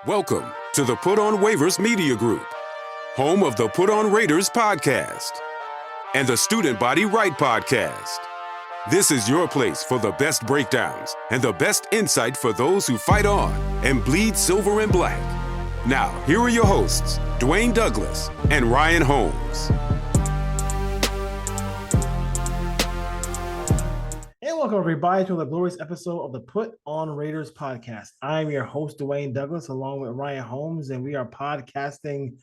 Welcome to the Put on Waivers Media Group, home of the Put on Raiders podcast and the Student Body Right podcast. This is your place for the best breakdowns and the best insight for those who fight on and bleed silver and black. Now, here are your hosts, Dwayne Douglas and Ryan Holmes. And welcome everybody to the glorious episode of the Put on Raiders podcast. I'm your host, Dwayne Douglas, along with Ryan Holmes, and we are podcasting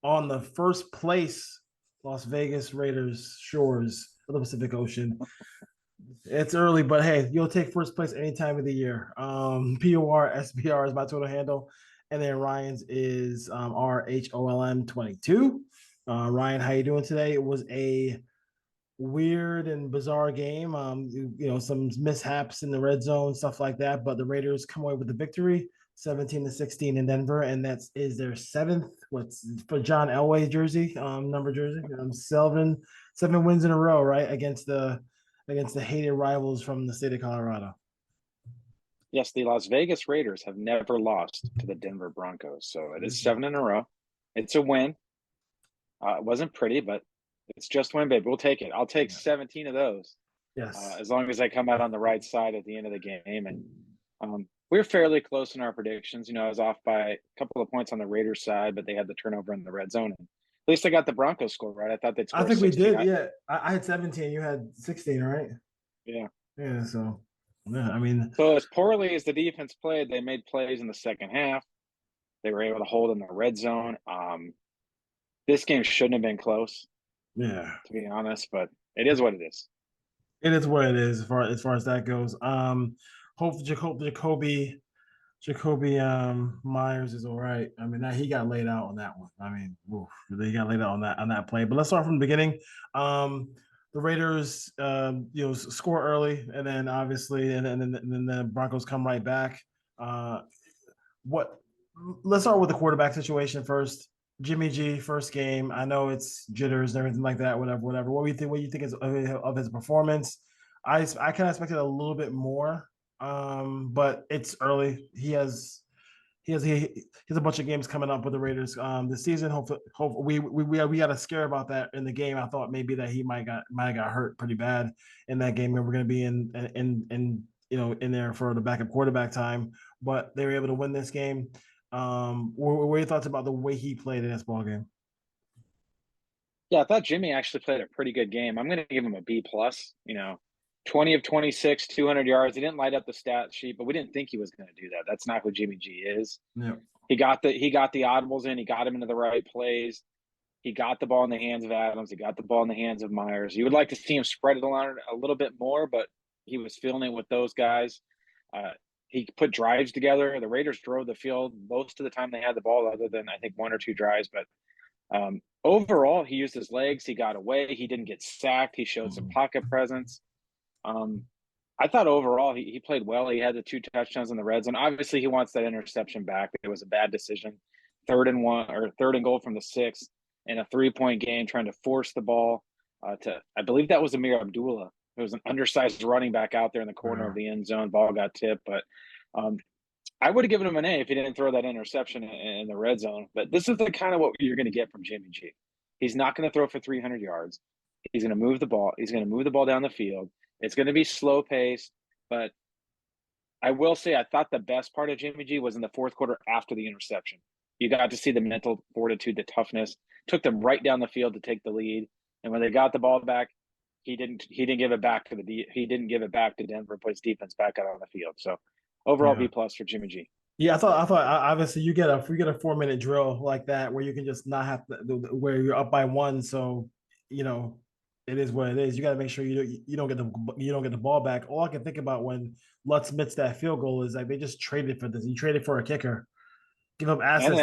on the first place Las Vegas Raiders shores of the Pacific Ocean. It's early, but hey, you'll take first place any time of the year. POR SBR is my Twitter handle, and then Ryan's is RHOLM22. Ryan, how you doing today? It was a weird and bizarre game. Some mishaps in the red zone, stuff like that. But the Raiders come away with the victory, 17-16 in Denver, and that is their seventh. What's for John Elway jersey, number jersey? 7 wins in a row, right, against the hated rivals from the state of Colorado. Yes, the Las Vegas Raiders have never lost to the Denver Broncos, so it is 7 in a row. It's a win. It wasn't pretty, but it's just win, baby. We'll take it. I'll take 17 of those. Yes. As long as I come out on the right side at the end of the game. And we're fairly close in our predictions. I was off by a couple of points on the Raiders side, but they had the turnover in the red zone. And at least I got the Broncos score right. I thought they'd score 16. We did, yeah. I had 17. You had 16, right? Yeah. Yeah, so, So as poorly as the defense played, they made plays in the second half. They were able to hold in the red zone. This game shouldn't have been close. Yeah, to be honest, but it is what it is. It is what it is as far as that goes. Hope Jacoby Myers is all right. He got laid out on that one. He got laid out on that play. But let's start from the beginning. The Raiders, score early, and then obviously, and then the Broncos come right back. Let's start with the quarterback situation first. Jimmy G, first game. I know it's jitters and everything like that. Whatever. What do you think of his performance? I kind of expected a little bit more, but it's early. He has a bunch of games coming up with the Raiders this season. Hopefully, we got a scare about that in the game. I thought maybe that he might have got hurt pretty bad in that game, and we're going to be in there for the backup quarterback time. But they were able to win this game. What are your thoughts about the way he played in this ball game? Yeah, I thought Jimmy actually played a pretty good game. I'm going to give him a B+. 20 of 26, 200 yards. He didn't light up the stat sheet, but we didn't think he was going to do that. That's not who Jimmy G is. Yeah. He got the audibles in. He got him into the right plays. He got the ball in the hands of Adams. He got the ball in the hands of Myers. You would like to see him spread it around a little bit more, but he was feeling it with those guys. He put drives together. The Raiders drove the field most of the time they had the ball, other than I think 1 or 2 drives. But overall, he used his legs. He got away. He didn't get sacked. He showed some pocket presence. I thought overall he played well. He had the 2 touchdowns in the red zone. Obviously, he wants that interception back. It was a bad decision. 3rd and goal from the 6 in a 3-point game, trying to force the ball to, I believe that was Amir Abdullah. There was an undersized running back out there in the corner of the end zone. Ball got tipped, but I would have given him an A if he didn't throw that interception in the red zone. But this is the kind of what you're going to get from Jimmy G. He's not going to throw for 300 yards. He's going to move the ball. He's going to move the ball down the field. It's going to be slow paced, but I will say I thought the best part of Jimmy G was in the fourth quarter after the interception. You got to see the mental fortitude, the toughness. Took them right down the field to take the lead, and when they got the ball back, he didn't give it back to Denver. Put his defense back out on the field. So overall, B+ for Jimmy G. Yeah, I thought obviously you get a 4-minute drill like that where you can just not have to, where you're up by 1. So it is what it is. You got to make sure you don't get the ball back. All I can think about when Lutz missed that field goal is like they just traded for this. You traded for a kicker, give up assets, and an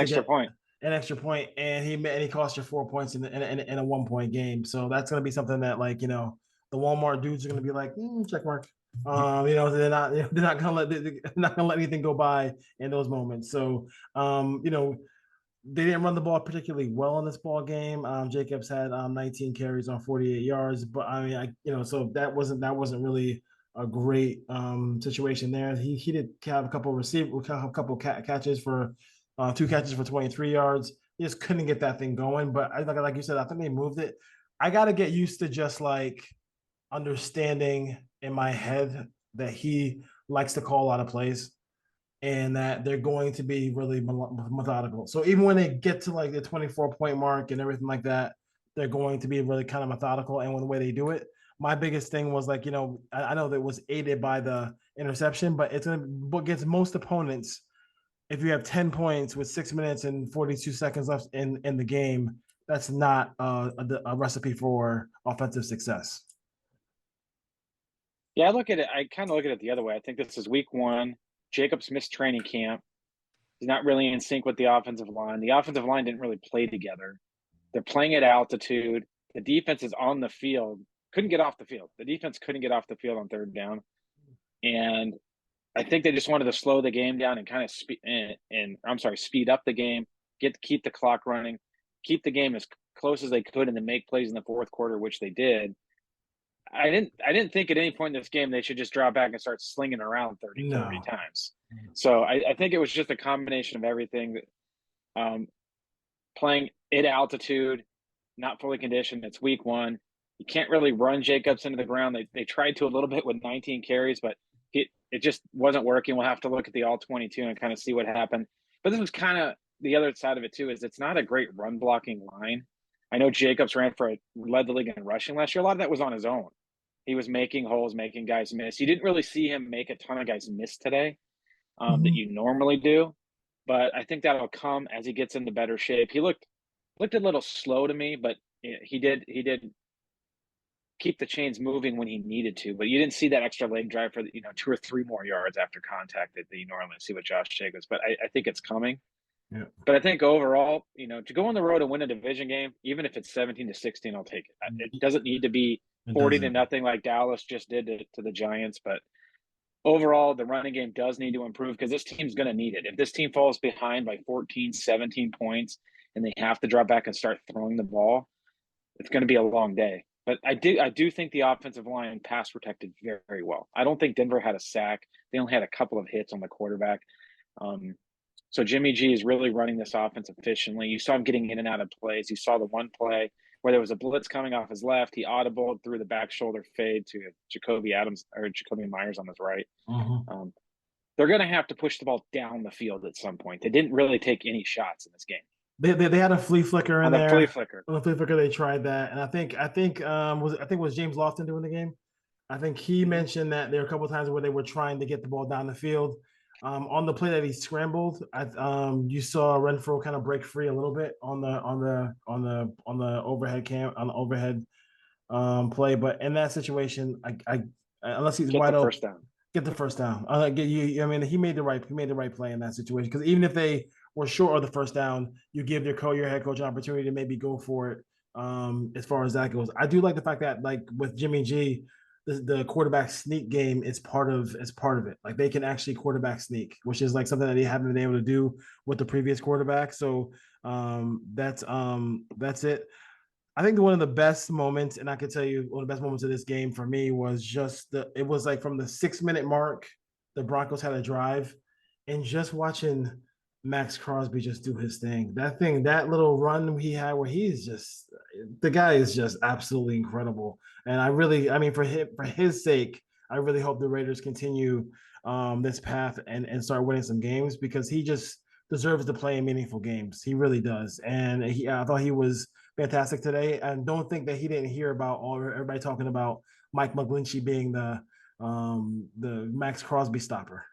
extra point, and he cost you 4 points in a 1-point game. So that's going to be something that the Walmart dudes are going to be like, check mark. They're not gonna let anything go by in those moments. So they didn't run the ball particularly well in this ball game. Jacobs had 19 carries on 48 yards, but so that wasn't really a great situation there. He did have a couple catches for 2 catches for 23 yards. He just couldn't get that thing going. But like you said, I think they moved it. I got to get used to just like understanding in my head that he likes to call a lot of plays and that they're going to be really methodical. So even when they get to like the 24-point mark and everything like that, they're going to be really kind of methodical. And when the way they do it, my biggest thing was like, I know that was aided by the interception, but it's what gets most opponents. If you have 10 points with 6 minutes and 42 seconds left in the game, that's not a recipe for offensive success. Yeah, I kind of look at it the other way. I think this is week 1. Jacobs missed training camp. He's not really in sync with the offensive line. The offensive line didn't really play together. They're playing at altitude. The defense is on the field. Couldn't get off the field. The defense couldn't get off the field on 3rd down. And I think they just wanted to slow the game down and kind of speed up the game, keep the clock running, keep the game as close as they could, and then make plays in the 4th quarter, which they did. I didn't think at any point in this game they should just drop back and start slinging around 30, 40 times. So I think it was just a combination of everything. Playing at altitude, not fully conditioned. It's week 1. You can't really run Jacobs into the ground. They tried to a little bit with 19 carries, but it just wasn't working. We'll have to look at the all 22 and kind of see what happened. But this was kind of the other side of it too, is it's not a great run blocking line. I know Jacobs led the league in rushing last year. A lot of that was on his own. He was making holes, making guys miss. You didn't really see him make a ton of guys miss today that you normally do. But I think that'll come as he gets into better shape. He looked a little slow to me, but he did keep the chains moving when he needed to. But you didn't see that extra leg drive for 2 or 3 more yards after contact that you normally see with Josh Jacobs. But I think it's coming. Yeah. But I think overall, to go on the road and win a division game, even if it's 17-16, I'll take it. It doesn't need to be 40-0 like Dallas just did to the Giants. But overall, the running game does need to improve because this team's going to need it. If this team falls behind by 14, 17 points and they have to drop back and start throwing the ball, it's going to be a long day. But I do think the offensive line pass protected very, very well. I don't think Denver had a sack. They only had a couple of hits on the quarterback. So Jimmy G is really running this offense efficiently. You saw him getting in and out of plays. You saw the one play where there was a blitz coming off his left. He audibled through the back shoulder fade to Jacoby Myers on his right. They're going to have to push the ball down the field at some point. They didn't really take any shots in this game. They had a flea flicker in there. On the flea flicker, they tried that, and I think was James Lofton doing the game. I think he mentioned that there were a couple of times where they were trying to get the ball down the field. On the play that he scrambled, you saw Renfro kind of break free a little bit on the overhead play, but in that situation, I unless he's wide open, get the first down. He made the right play in that situation because even if they were short of the first down, you give your head coach an opportunity to maybe go for it. As far as that goes, I do like the fact that like with Jimmy G, the quarterback sneak game is part of it. Like they can actually quarterback sneak, which is like something that they haven't been able to do with the previous quarterback. So that's it. I think one of the best moments, and I can tell you one of the best moments of this game for me was it was like from the 6-minute mark, the Broncos had a drive, and just watching Max Crosby just do his thing. That little run he had where the guy is just absolutely incredible. And for his sake, I really hope the Raiders continue this path and start winning some games because he just deserves to play in meaningful games. He really does. And I thought he was fantastic today. And don't think that he didn't hear about everybody talking about Mike McGlinchey being the Max Crosby stopper.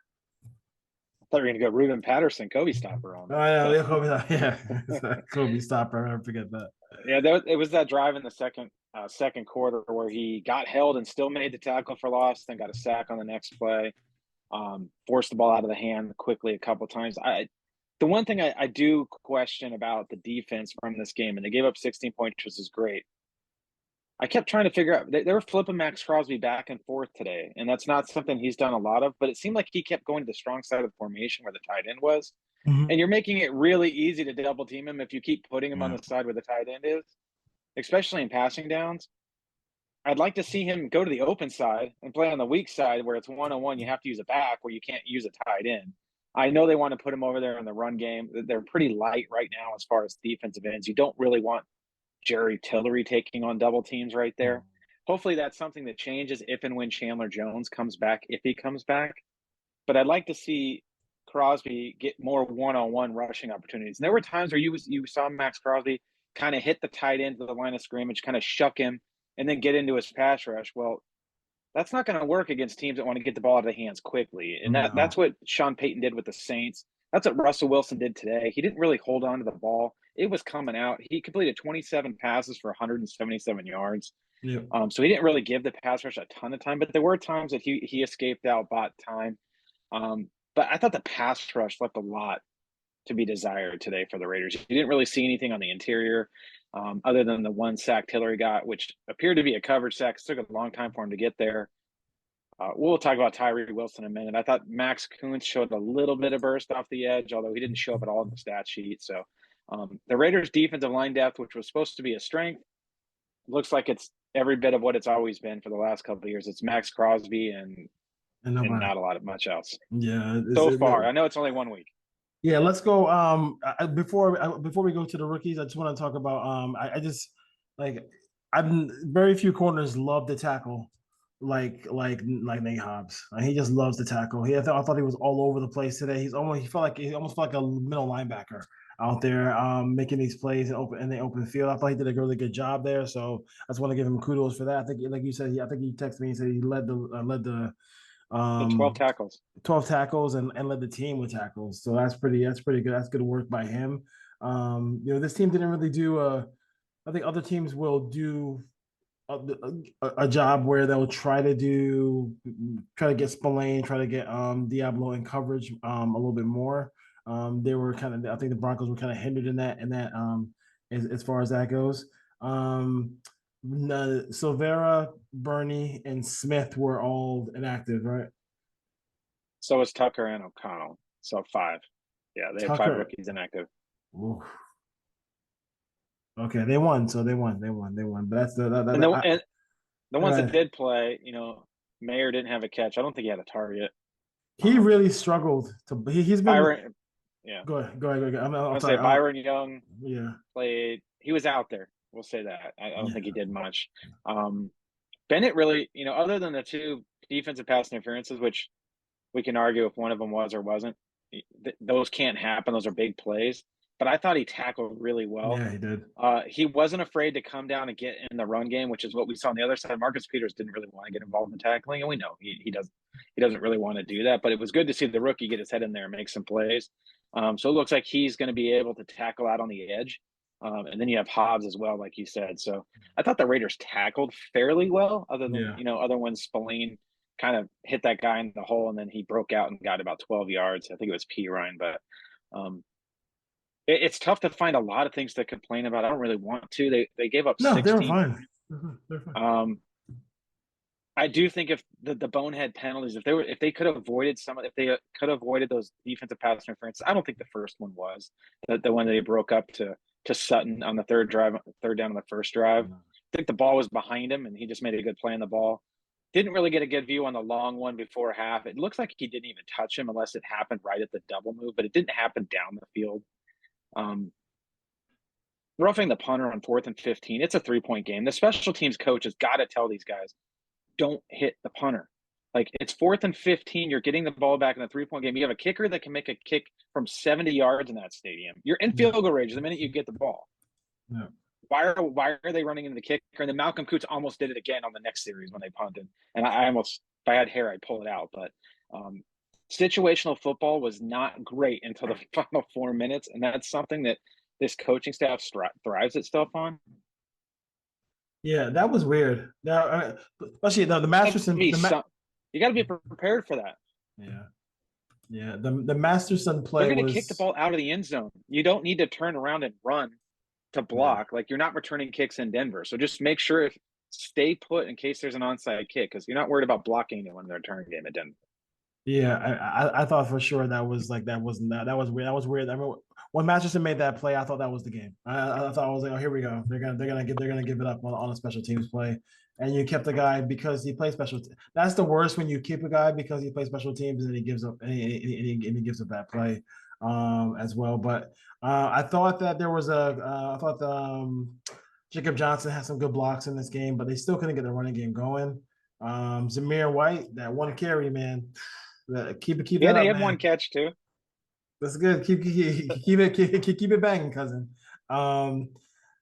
I thought you were going to go Ruben Patterson, Kobe stopper on. I know, Kobe stopper. I never forget that. Yeah, it was that drive in the second quarter where he got held and still made the tackle for loss, then got a sack on the next play, forced the ball out of the hand quickly a couple of times. The one thing I do question about the defense from this game, and they gave up 16 points, which is great. I kept trying to figure out, they were flipping Max Crosby back and forth today, and that's not something he's done a lot of, but it seemed like he kept going to the strong side of the formation where the tight end was. And you're making it really easy to double team him if you keep putting him on the side where the tight end is, especially in passing downs. I'd like to see him go to the open side and play on the weak side where it's one-on-one. You have to use a back where you can't use a tight end. I know they want to put him over there in the run game. They're pretty light right now as far as defensive ends. You don't really want Jerry Tillery taking on double teams right there. Hopefully that's something that changes if and when Chandler Jones comes back, if he comes back. But I'd like to see Crosby get more one-on-one rushing opportunities. And there were times where you saw Max Crosby kind of hit the tight end to the line of scrimmage, kind of shuck him, and then get into his pass rush. Well, that's not going to work against teams that want to get the ball out of the hands quickly. And that's what Sean Payton did with the Saints. That's what Russell Wilson did today. He didn't really hold on to the ball. It was coming out. He completed 27 passes for 177 yards. Yeah. So he didn't really give the pass rush a ton of time, but there were times that he escaped out, bought time. But I thought the pass rush left a lot to be desired today for the Raiders. You didn't really see anything on the interior other than the one sack Tillery got, which appeared to be a coverage sack. It took a long time for him to get there. We'll talk about Tyree Wilson in a minute. I thought Max Kuntz showed a little bit of burst off the edge, although he didn't show up at all in the stat sheet. So the Raiders' defensive line depth, which was supposed to be a strength, looks like it's every bit of what it's always been for the last couple of years. It's Max Crosby and not a lot of much else. Yeah. So far, I know it's only 1 week. Yeah, let's go. Before we go to the rookies, I just want to talk about. I just like I'm very few corners love to tackle like Nate Hobbs. He just loves to tackle. I thought he was all over the place today. He almost felt like a middle linebacker out there making these plays in the open field. I thought he did a really good job there. So I just want to give him kudos for that. I think, like you said, I think he texted me and said he led the 12 tackles. 12 tackles and led the team with tackles. So that's pretty good. That's good work by him. This team didn't really do I think other teams will do a job where they'll try to get Spillane, try to get Diablo in coverage a little bit more. They were I think the Broncos were kind of hindered in that as far as that goes. Silvera, Burney, and Smith were all inactive, right? So was Tucker and O'Connell. So 5. Yeah, they have 5 rookies inactive. Oof. Okay, they won. So they won. But that's and the ones that did play, Mayer didn't have a catch. I don't think he had a target. He really struggled to. He's been. Byron, yeah. Go ahead. I'll say Byron Young. Yeah. Played. He was out there. We'll say that. I don't think he did much. Bennett really, other than the 2 defensive pass interferences, which we can argue if one of them was or wasn't, those can't happen. Those are big plays. But I thought he tackled really well. Yeah, he did. He wasn't afraid to come down and get in the run game, which is what we saw on the other side. Marcus Peters didn't really want to get involved in tackling, and we know he doesn't really want to do that. But it was good to see the rookie get his head in there and make some plays. So it looks like he's going to be able to tackle out on the edge. And then you have Hobbs as well, like you said. So I thought the Raiders tackled fairly well, other than other ones. Spillane kind of hit that guy in the hole, and then he broke out and got about 12 yards. I think it was P. Ryan, but it's tough to find a lot of things to complain about. I don't really want to. They gave up 16. They were fine. They're fine. I do think if the bonehead penalties, if they could have avoided if they could have avoided those defensive pass interferences, I don't think the first one was the one that they broke up to Sutton on the third down on the first drive. I think the ball was behind him and he just made a good play on the ball. Didn't really get a good view on the long one before half. It looks like he didn't even touch him unless it happened right at the double move, but it didn't happen down the field. Roughing the punter on 4th and 15, it's a 3-point game. The special teams coach has got to tell these guys, don't hit the punter. Like, it's 4th and 15. You're getting the ball back in the 3-point game. You have a kicker that can make a kick from 70 yards in that stadium. You're in field goal range the minute you get the ball. Yeah. Why are they running into the kicker? And then Malcolm Kuntz almost did it again on the next series when they punted. And I almost, if I had hair, I'd pull it out. But situational football was not great until the final 4 minutes. And that's something that this coaching staff thrives itself on. Yeah, that was weird. Now, especially the Masterson. You got to be prepared for that. Yeah. The Masterson play. They're going to kick the ball out of the end zone. You don't need to turn around and run to block. Yeah. Like, you're not returning kicks in Denver. So just make sure stay put in case there's an onside kick, because you're not worried about blocking anyone in the return game at Denver. Yeah, I thought for sure that was weird. That was weird. I mean, when Masterson made that play, I thought that was the game. I thought I was like, oh, here we go. They're gonna give it up on a special teams play. and you kept the guy because he plays special. That's the worst when you keep a guy because he plays special teams and he gives up and he gives up that play as well. But I thought that there was I thought Jacob Johnson had some good blocks in this game, but they still couldn't get the running game going. Zamir White, that one carry, man. Keep Yeah, that they up, had one man. catch too. That's good. Keep it banging, cousin. Um,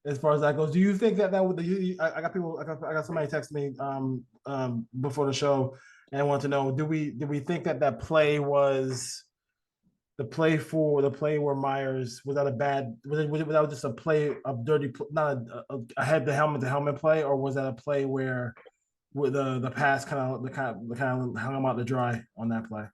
as far as that goes, do you think that would I got people I got somebody text me before the show and I want to know, do we think that play was the play where Myers was that a bad was that just a play of dirty, not a head to helmet play, or was that a play where with the pass kind of hung him out to dry on that play?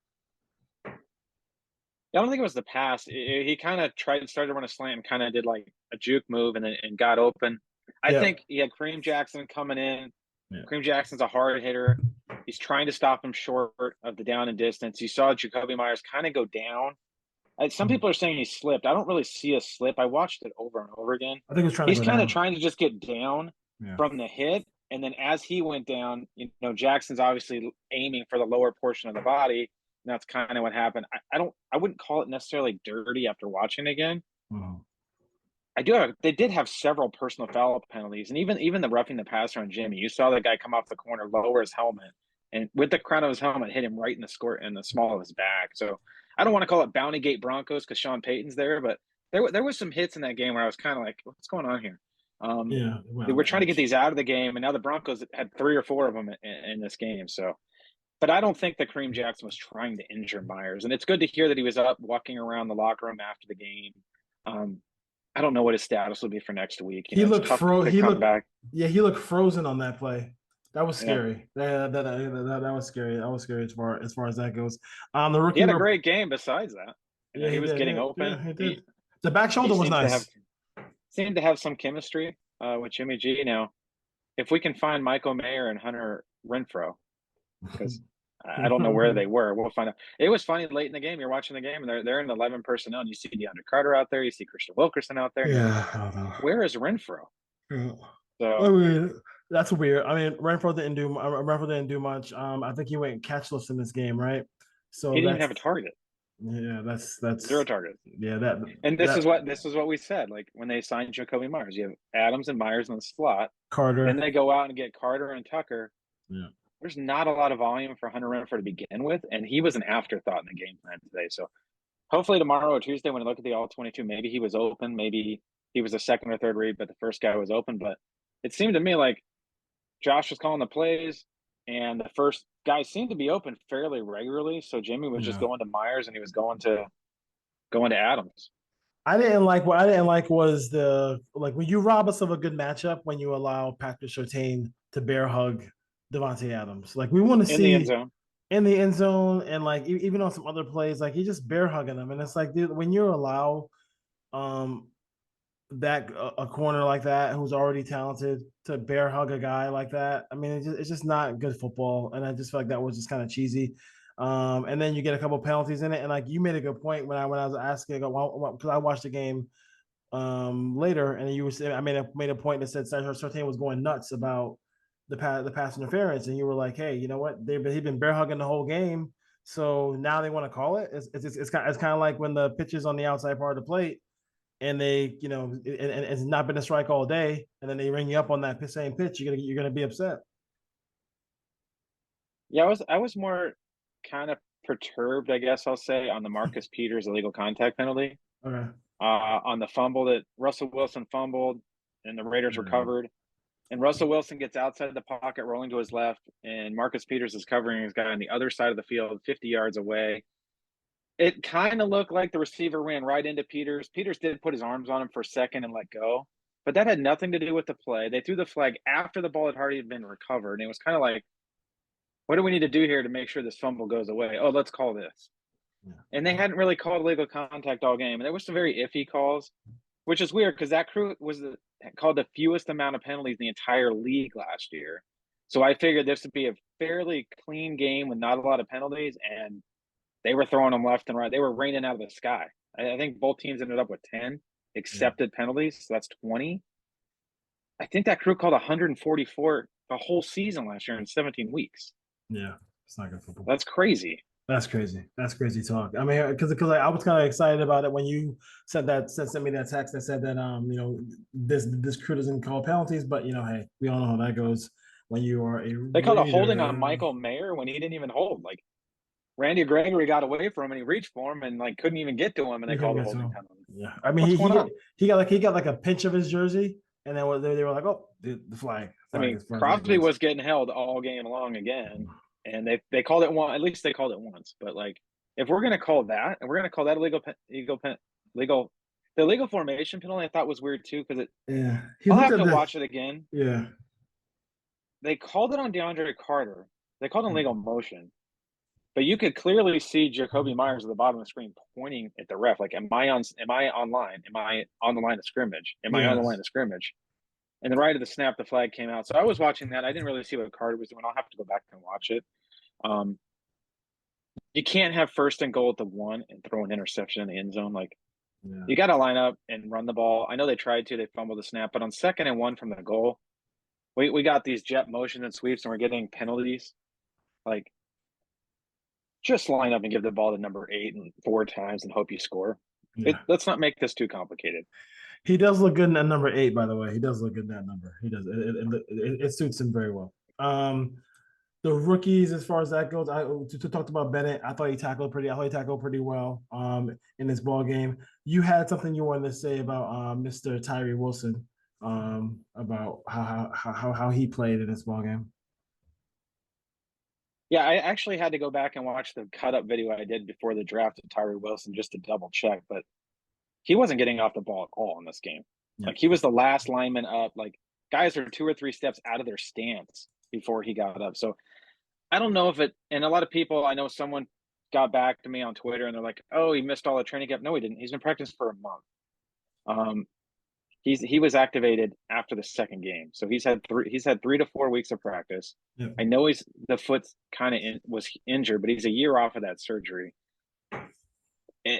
I don't think it was the pass. He kind of started to run a slant and kind of did like a juke move and got open. I Yeah, think he had Kareem Jackson coming in. yeah. Kareem Jackson's a hard hitter. He's trying to stop him short of the down and distance. You saw Jacoby Myers kind of go down. Some people are saying he slipped. I don't really see a slip. I watched it over and over again. I think he was trying to He's go kind of down. trying to just get down Yeah. from the hit. And then as he went down, Jackson's obviously aiming for the lower portion of the body. And that's kind of what happened. I wouldn't call it necessarily dirty after watching it again. They did have several personal foul penalties, and even the roughing the passer on Jimmy. You saw the guy come off the corner, lower his helmet, and with the crown of his helmet, hit him right in the small of his back. So I don't want to call it Bounty Gate Broncos because Sean Payton's there, but there was some hits in that game where I was kind of like, what's going on here? Yeah, they were trying to get these out of the game, and now the Broncos had 3 or 4 of them in this game. So, but I don't think that Kareem Jackson was trying to injure Myers, and it's good to hear that he was up walking around the locker room after the game. I don't know what his status will be for next week. He looked back. Yeah, he looked frozen on that play. That was scary. Yeah. That was scary. That was scary as far as that goes. The rookie he had a great game. Besides that, yeah, he was did, getting yeah, open. Yeah, he did. The back shoulder was nice. Seemed to have some chemistry with Jimmy G. Now, if we can find Michael Mayer and Hunter Renfrow, because I don't know where they were. We'll find out. It was funny late in the game. You're watching the game, and they're in 11 personnel, and you see DeAndre Carter out there. You see Christian Wilkerson out there. Yeah, I don't know. Where is Renfrow? Yeah. So I mean, that's weird. I mean, Renfrow didn't do much. I think he went catchless in this game, right? So he didn't even have a target. Yeah, that's 0 targets. Yeah, this is what we said. Like when they signed Jacoby Myers, you have Adams and Myers in the slot. Carter. Then they go out and get Carter and Tucker. Yeah. There's not a lot of volume for Hunter Renfrow to begin with, and he was an afterthought in the game plan today. So hopefully tomorrow or Tuesday when I look at the all-22, maybe he was open, maybe he was a second or third read, but the first guy was open. But it seemed to me like Josh was calling the plays, and the first guy seemed to be open fairly regularly. So Jimmy was just going to Myers, and he was going to Adams. What I didn't like was when you rob us of a good matchup when you allow Patrick Surtain to bear hug Devontae Adams. Like we want to see in the end zone, and like even on some other plays, like he just bear hugging them, and it's like, dude, when you allow that a corner like that who's already talented to bear hug a guy like that, I mean, it's just not good football, and I just feel like that was just kind of cheesy. And then you get a couple penalties in it, and like you made a good point when I was asking, because I watched the game later, and you were saying I made a point that said Surtain was going nuts about the pass interference, and you were like, hey, you know what? He's been bear hugging the whole game, so now they want to call it. It's kind of like when the pitcher's on the outside part of the plate, and they and it's not been a strike all day, and then they ring you up on that same pitch, you're gonna be upset. Yeah, I was more kind of perturbed, I guess I'll say, on the Marcus Peters illegal contact penalty. Okay. On the fumble that Russell Wilson fumbled and the Raiders recovered. And Russell Wilson gets outside the pocket, rolling to his left, and Marcus Peters is covering his guy on the other side of the field, 50 yards away. It kind of looked like the receiver ran right into Peters. Peters did put his arms on him for a second and let go, but that had nothing to do with the play. They threw the flag after the ball had already been recovered, and it was kind of like, what do we need to do here to make sure this fumble goes away? Oh, let's call this. Yeah. And they hadn't really called illegal contact all game. And there were some very iffy calls, which is weird because that crew called the fewest amount of penalties in the entire league last year. So I figured this would be a fairly clean game with not a lot of penalties, and they were throwing them left and right. They were raining out of the sky. I think both teams ended up with 10 accepted penalties, so that's 20. I think that crew called 144 a whole season last year in 17 weeks. Yeah, it's not good football. That's crazy. That's crazy. That's crazy talk. I mean, because I was kind of excited about it when you sent me that text that said that this crew doesn't call penalties, but hey, we all know how that goes when you are a They called a holding Raider. on Michael Mayer when he didn't even hold. Like Randy Gregory got away from him and he reached for him and like couldn't even get to him and they called a holding penalty. Yeah, I mean What's going on? he got like a pinch of his jersey, and then they were like, oh, the flag. I mean, Crosby was getting held all game long again, and they called it one. At least they called it once. But like, if we're gonna call that, and we're gonna call that the legal formation penalty, I thought was weird too because I'll have to watch it again. Yeah, they called it on DeAndre Carter. They called it legal motion, but you could clearly see Jacoby Myers at the bottom of the screen pointing at the ref. Like, am I online? Am I on the line of scrimmage? Am I on the line of scrimmage? And then right at the snap, the flag came out. So I was watching that. I didn't really see what Carter was doing. I'll have to go back and watch it. You can't have 1st and goal at the 1 and throw an interception in the end zone. Like, you got to line up and run the ball. I know they tried to. They fumbled the snap. But on 2nd and 1 from the goal, we got these jet motions and sweeps, and we're getting penalties. Like, just line up and give the ball to number 8 and 4 times and hope you score. Let's not make this too complicated. He does look good in that number 8, by the way. He does look good in that number. He does. It suits him very well. The rookies, as far as that goes, I talked about Bennett. I thought he tackled pretty well in this ball game. You had something you wanted to say about Mr. Tyree Wilson, about how he played in this ball game. Yeah, I actually had to go back and watch the cut-up video I did before the draft of Tyree Wilson just to double check, but he wasn't getting off the ball at all in this game. Yeah. Like, he was the last lineman up. Like, guys are 2 or 3 steps out of their stance before he got up. So I don't know if it – and a lot of people – I know someone got back to me on Twitter, and they're like, oh, he missed all the training camp. No, he didn't. He's been practicing for a month. He was activated after the 2nd game. So he's had 3 to 4 weeks of practice. Yeah. I know the foot's kind of was injured, but he's a year off of that surgery.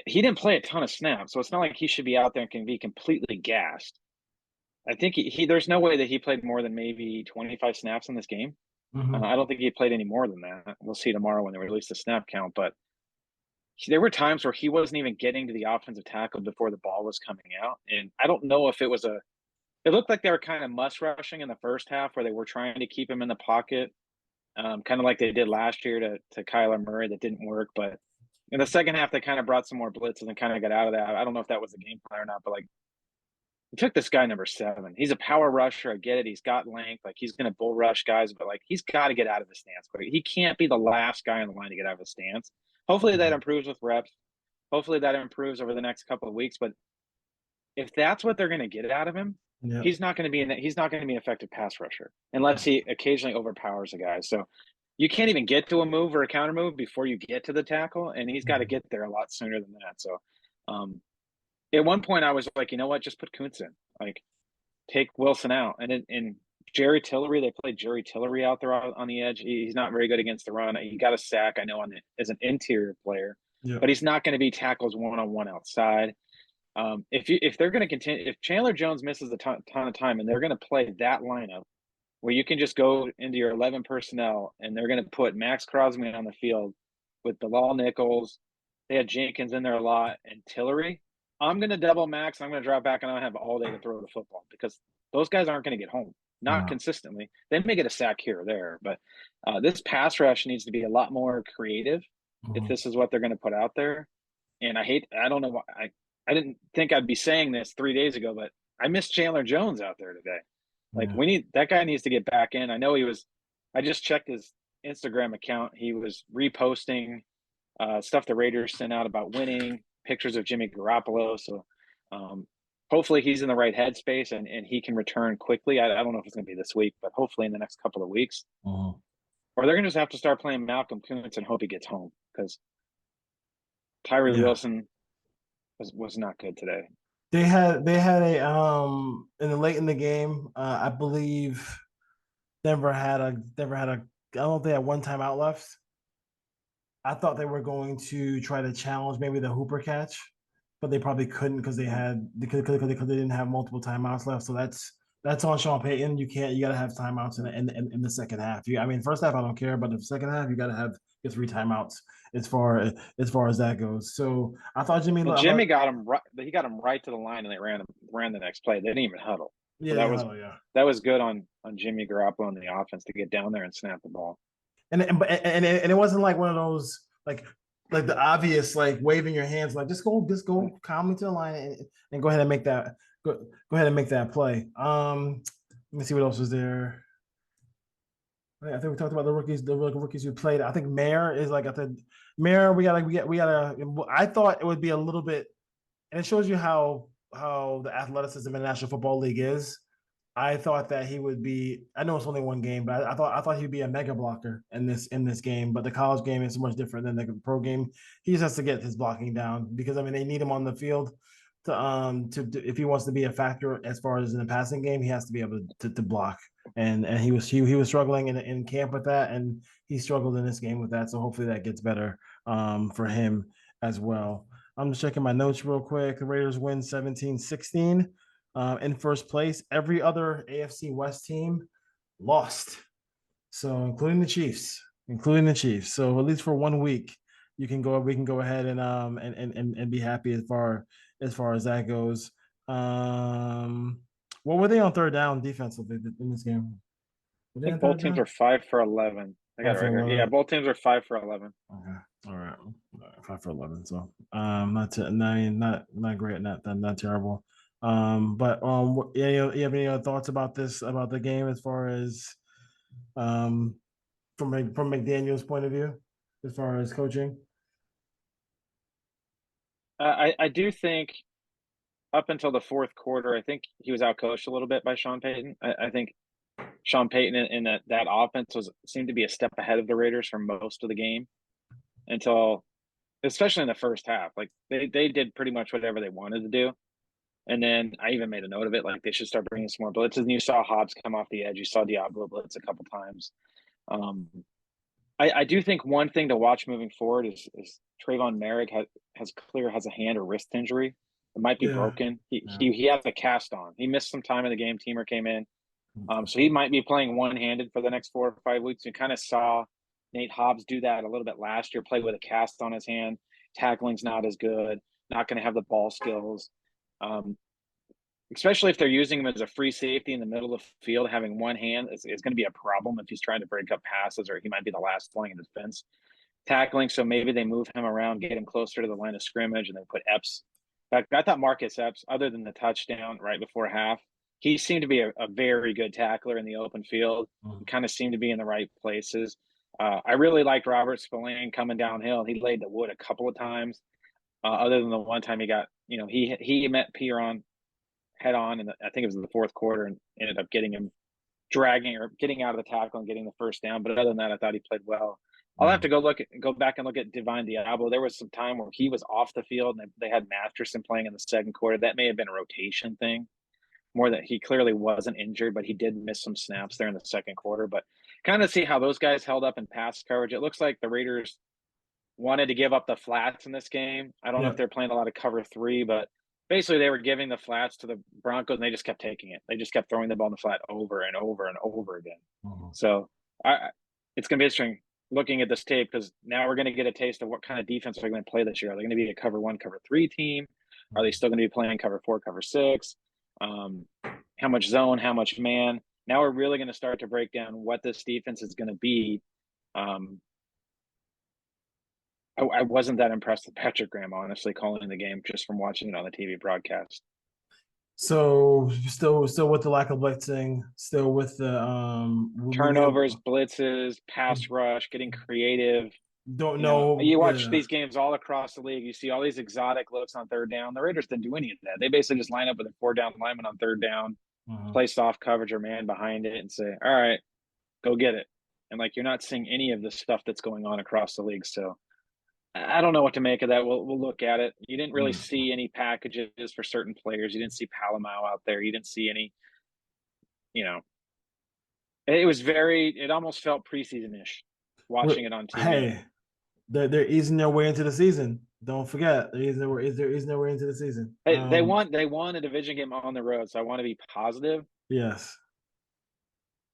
He didn't play a ton of snaps, so it's not like he should be out there and can be completely gassed. I think there's no way that he played more than maybe 25 snaps in this game. Mm-hmm. I don't think he played any more than that. We'll see tomorrow when they release the snap count. But there were times where he wasn't even getting to the offensive tackle before the ball was coming out. And I don't know if it was it looked like they were kind of must rushing in the first half where they were trying to keep him in the pocket, kind of like they did last year to Kyler Murray. That didn't work, but in the second half, they kind of brought some more blitzes and kind of got out of that. I don't know if that was the game plan or not, but like, he took this guy number 7. He's a power rusher. I get it. He's got length. Like, he's going to bull rush guys, but like, he's got to get out of the stance. But he can't be the last guy on the line to get out of the stance. Hopefully that improves with reps. Hopefully that improves over the next couple of weeks. But if that's what they're going to get out of him, he's not going to be an effective pass rusher unless he occasionally overpowers a guy. So you can't even get to a move or a counter move before you get to the tackle, and he's got to get there a lot sooner than that. So at one point I was like, you know what, just put Kuntz in. Like, take Wilson out. And Jerry Tillery, they played Jerry Tillery out there on the edge. He's not very good against the run. He got a sack, I know, as an interior player, but he's not going to be tackles one-on-one outside. If they're going to continue, if Chandler Jones misses a ton of time and they're going to play that lineup where you can just go into your 11 personnel and they're going to put Max Crosby on the field with Bilal Nichols, they had Jenkins in there a lot, and Tillery, I'm going to double Max. I'm going to drop back and I'll have all day to throw the football because those guys aren't going to get home, not consistently. They may get a sack here or there, but this pass rush needs to be a lot more creative if this is what they're going to put out there. And I don't know why I didn't think I'd be saying this 3 days ago, but I miss Chandler Jones out there today. Like, that guy needs to get back in. I know I just checked his Instagram account. He was reposting stuff the Raiders sent out about winning, pictures of Jimmy Garoppolo. So hopefully he's in the right headspace and he can return quickly. I don't know if it's going to be this week, but hopefully in the next couple of weeks. Or they're going to just have to start playing Malcolm Kuntz and hope he gets home because Tyree Wilson was not good today. They had a late in the game. I believe Denver had a I don't know if they had one timeout left. I thought they were going to try to challenge maybe the Hooper catch, but they probably couldn't because they didn't have multiple timeouts left. So that's That's on Sean Payton. You can't. You got to have timeouts in the second half. I mean, first half I don't care, but the second half you got to have your 3 timeouts as far as that goes. So I thought Jimmy. Well, I thought Jimmy got him right. He got him right to the line, and they ran the next play. They didn't even huddle. So yeah, they huddle, yeah. that was good on Jimmy Garoppolo and the offense to get down there and snap the ball. And it wasn't like one of those like the obvious like waving your hands like just go calmly to the line and go ahead and make that go ahead and make that play. Let me see what else was there. I think we talked about the rookies who played. I think Mayer is like I said, Mayer. We gotta. I thought it would be a little bit, and it shows you how the athleticism in the National Football League is. I thought that he would be. I know it's only one game, but I thought he'd be a mega blocker in this game. But the college game is so much different than the pro game. He just has to get his blocking down because I mean they need him on the field to if he wants to be a factor as far as in the passing game, he has to be able to block. And he was struggling in camp with that, and he struggled in this game with that. So hopefully that gets better for him as well. I'm just checking my notes real quick. The Raiders win 17-16 in first place. Every other AFC West team lost. So including the Chiefs. So at least for 1 week, we can go ahead and be happy as far as that goes. What were they on third down defensively in this game? I think both teams are 5 for 11. I got it right here. Yeah, both teams are 5 for 11. Okay, all right, 5 for 11. So not great, not terrible. Yeah, you have any other thoughts about the game as far as from McDaniel's point of view, as far as coaching? I do think up until the fourth quarter, I think he was outcoached a little bit by Sean Payton. I think Sean Payton in that offense seemed to be a step ahead of the Raiders for most of the game until, especially in the first half. Like they did pretty much whatever they wanted to do. And then I even made a note of it, like they should start bringing some more blitzes. And you saw Hobbs come off the edge. You saw Diablo blitz a couple times. I do think one thing to watch moving forward is Trayvon Merrick has a hand or wrist injury. It might be broken. He has a cast on. He missed some time in the game. Teamer came in. So he might be playing one-handed for the next 4 or 5 weeks. You kind of saw Nate Hobbs do that a little bit last year, play with a cast on his hand. Tackling's not as good, not going to have the ball skills. Especially if they're using him as a free safety in the middle of the field, having one hand is going to be a problem if he's trying to break up passes, or he might be the last line in defense. Tackling, so maybe they move him around, get him closer to the line of scrimmage, and they put Epps. In fact, I thought Marcus Epps, other than the touchdown right before half, he seemed to be a very good tackler in the open field. He kind of seemed to be in the right places. I really liked Robert Spillane coming downhill. He laid the wood a couple of times. Other than the one time he got, he met Piron head on, and I think it was in the fourth quarter, and ended up getting him dragging or getting out of the tackle and getting the first down. But other than that, I thought he played well. I'll have to go back and look at Divine Diablo. There was some time where he was off the field, and they had Masterson playing in the second quarter. That may have been a rotation thing, more that he clearly wasn't injured, but he did miss some snaps there in the second quarter. But kind of see how those guys held up in pass coverage. It looks like the Raiders wanted to give up the flats in this game. I don't know if they're playing a lot of cover 3, but basically they were giving the flats to the Broncos, and they just kept taking it. They just kept throwing the ball in the flat over and over and over again. So it's going to be interesting looking at this tape, because now we're going to get a taste of what kind of defense they're going to play this year. Are they going to be a cover 1, cover 3 team? Are they still going to be playing cover 4, cover 6? How much zone, how much man? Now we're really going to start to break down what this defense is going to be. I wasn't that impressed with Patrick Graham, honestly, calling the game just from watching it on the TV broadcast. So still with the lack of blitzing, still with the turnovers, blitzes, pass rush, getting creative. Don't know. You watch these games all across the league. You see all these exotic looks on third down. The Raiders didn't do any of that. They basically just line up with a 4-down lineman on third down, play soft coverage or man behind it, and say, "All right, go get it." And you're not seeing any of the stuff that's going on across the league. So I don't know what to make of that. We'll look at it. You didn't really see any packages for certain players. You didn't see Palomau out there. You didn't see any. It was it almost felt preseason-ish watching it on TV. Hey, They're easing their way into the season. Don't forget, they're easing their way into the season. They won a division game on the road, so I want to be positive. Yes.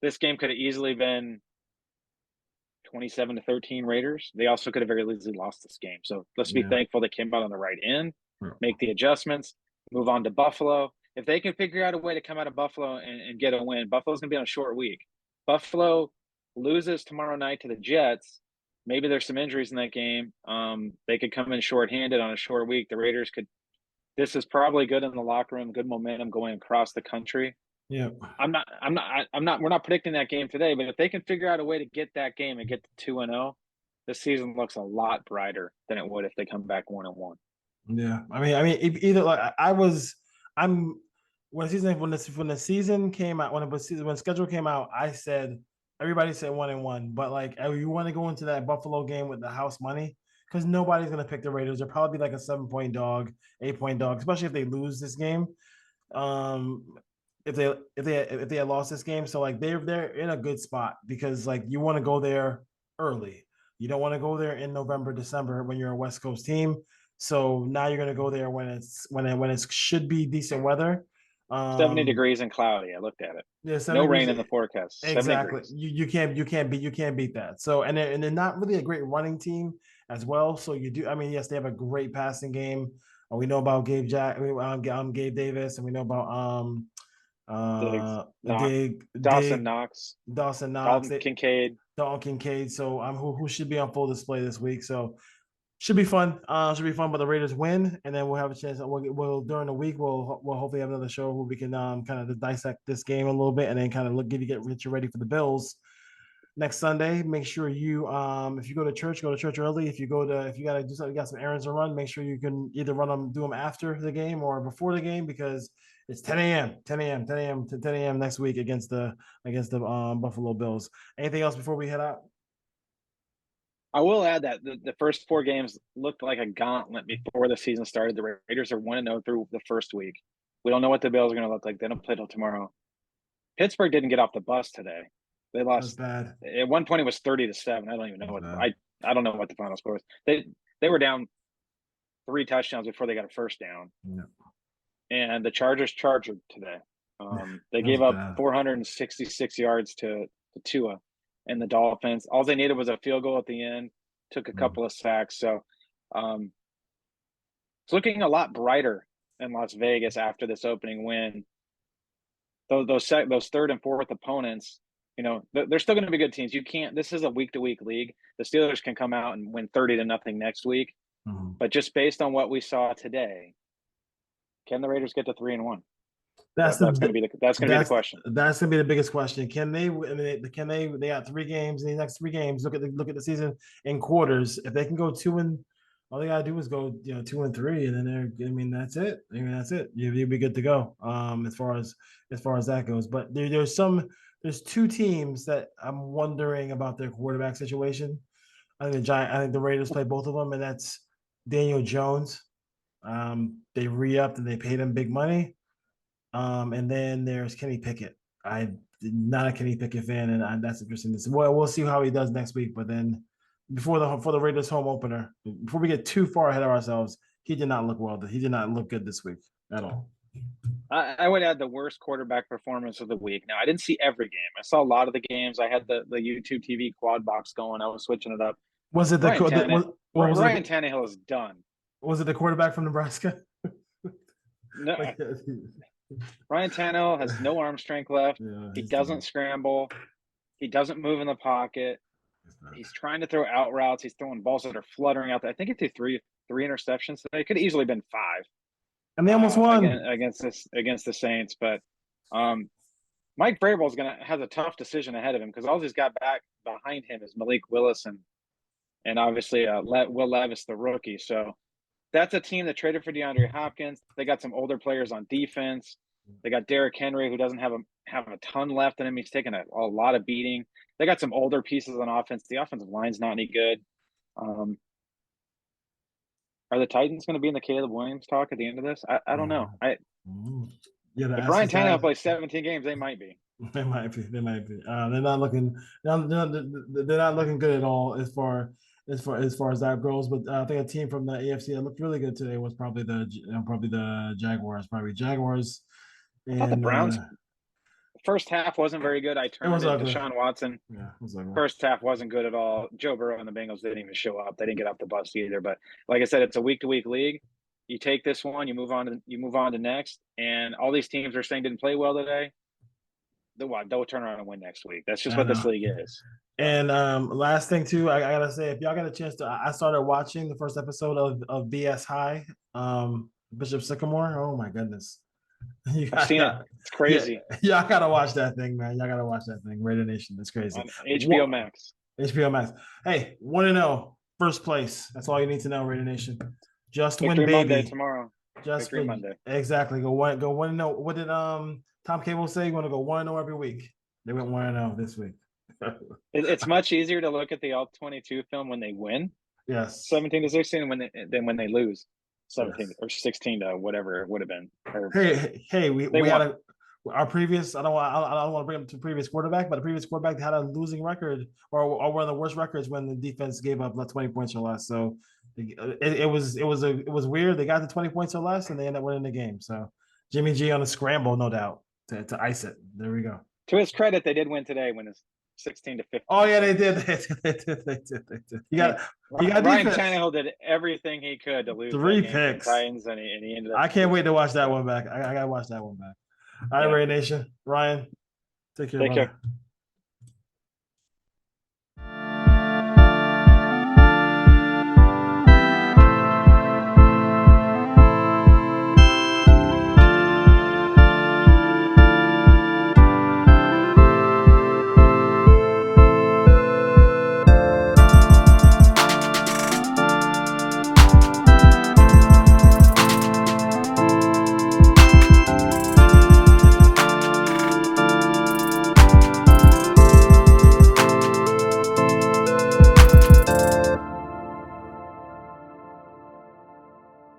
This game could have easily been 27-13 Raiders. They also could have very easily lost this game. So let's be thankful they came out on the right end, make the adjustments, move on to Buffalo. If they can figure out a way to come out of Buffalo and get a win, Buffalo's going to be on a short week. Buffalo loses tomorrow night to the Jets. Maybe there's some injuries in that game. They could come in shorthanded on a short week. The Raiders could. This is probably good in the locker room, good momentum going across the country. Yeah. We're not predicting that game today, but if they can figure out a way to get that game and get to 2-0, this season looks a lot brighter than it would if they come back 1-1. Yeah. I mean, either like when the season came out, when the schedule came out, I said everybody said 1-1, but like you want to go into that Buffalo game with the house money because nobody's gonna pick the Raiders. They'll probably be like a 7-point dog, 8-point dog, especially if they lose this game. If they had lost this game, so like they're in a good spot because like you want to go there early. You don't want to go there in November, December when you're a West Coast team. So now you're going to go there when it should be decent weather. 70 degrees and cloudy. I looked at it. Yeah, no rain in the forecast. Exactly. You can't beat that. So and they're not really a great running team as well. So you do. I mean, yes, they have a great passing game. We know about Gabe Davis, and we know about Dawson Knox, Dalton Kincaid. So who should be on full display this week. So should be fun. But the Raiders win, and then we'll have a chance. We'll during the week we'll hopefully have another show where we can kind of dissect this game a little bit, and then kind of get you ready for the Bills next Sunday. Make sure you if you go to church early. If you gotta do something, you got some errands to run, make sure you can either do them after the game or before the game because it's 10 a.m. next week against the Buffalo Bills. Anything else before we head out? I will add that the first 4 games looked like a gauntlet before the season started. The Raiders are 1-0 through the first week. We don't know what the Bills are going to look like. They don't play till tomorrow. Pittsburgh didn't get off the bus today. They lost. Bad. At one point, it was 30-7. I don't even know I don't know what the final score was. They were down 3 touchdowns before they got a first down. Yeah. And the Chargers charged today. They gave up 466 yards to Tua and the Dolphins. All they needed was a field goal at the end. Took a couple of sacks. So it's looking a lot brighter in Las Vegas after this opening win. Those third and fourth opponents, they're still going to be good teams. This is a week-to-week league. The Steelers can come out and win 30-0 next week. Mm-hmm. But just based on what we saw today, can the Raiders get to 3-1? That's going to be the question. That's going to be the biggest question. Can they? They got 3 games in these next 3 games. Look at the season in quarters. If they can go 2 all they gotta do is go 2-3, and then that's it. That's it. You'll be good to go. As far as that goes. But there's 2 teams that I'm wondering about their quarterback situation. I think the Raiders play both of them, and that's Daniel Jones. They re-upped and they paid him big money. And then there's Kenny Pickett. I'm not a Kenny Pickett fan, and that's interesting. We'll see how he does next week. But then for the Raiders home opener, before we get too far ahead of ourselves, he did not look well. He did not look good this week at all. I would add the worst quarterback performance of the week. Now, I didn't see every game. I saw a lot of the games. I had the YouTube TV quad box going. I was switching it up. Was it Ryan Tannehill is done. Was it the quarterback from Nebraska? No. Ryan Tannehill has no arm strength left. Yeah, he doesn't scramble. He doesn't move in the pocket. He's trying to throw out routes. He's throwing balls that are fluttering out there. I think he threw three interceptions today. It could have easily been 5. And they almost won against the Saints. But Mike Vrabel has a tough decision ahead of him because all he's got back behind him is Malik Willis and obviously Will Levis, the rookie. So that's a team that traded for DeAndre Hopkins. They got some older players on defense. They got Derrick Henry, who doesn't have a ton left in him. He's taken a lot of beating. They got some older pieces on offense. The offensive line's not any good. Are the Titans going to be in the Caleb Williams talk at the end of this? I don't know. If Ryan Tannehill plays 17 games, they might be. They might be. They're not looking. They're not looking good at all as far as far as that goes. But I think a team from the AFC that looked really good today was probably the Jaguars. Probably Jaguars. I thought the And Browns first half wasn't very good. I it was turned it. ugly. Deshaun Watson. Yeah, it was ugly. First half wasn't good at all. Joe Burrow and the Bengals didn't even show up. They didn't get off the bus either. But like I said, it's a week-to-week league. You take this one, you move on to next, and all these teams are saying didn't play well today. They'll turn around and win next week. That's just what this league is. And last thing too, I gotta say, if y'all got a chance to, I started watching the first episode of BS High, Bishop Sycamore. Oh my goodness, I've seen it. It's crazy. Yeah, y'all gotta watch that thing, man. Y'all gotta watch that thing. Raider Nation, it's crazy. On HBO Max. HBO Max. Hey, 1-0, first place. That's all you need to know, Raider Nation. Just Victory win, baby. Monday tomorrow. Just Victory Monday. Exactly. Go 1-0. What did Tom Cable say? You want to go 1-0 every week? They went 1-0 this week. It's much easier to look at the all-22 film when they win, yes, 17-16, than when they lose, 17 yes. or 16 to whatever it would have been. Hey, we had our previous. I don't want to bring up to previous quarterback, but the previous quarterback had a losing record or one of the worst records when the defense gave up 20 points or less. So it was weird. They got the 20 points or less, and they ended up winning the game. So Jimmy G on a scramble, no doubt, to ice it. There we go. To his credit, they did win today when it's 16-15. Oh yeah, they did. They did. You got Ryan Tannehill did everything he could to lose 3 picks. Titans, and he ended up. I can't wait to watch that one back. I gotta watch that one back. All right, Ray Nation. Ryan, take care. Take care.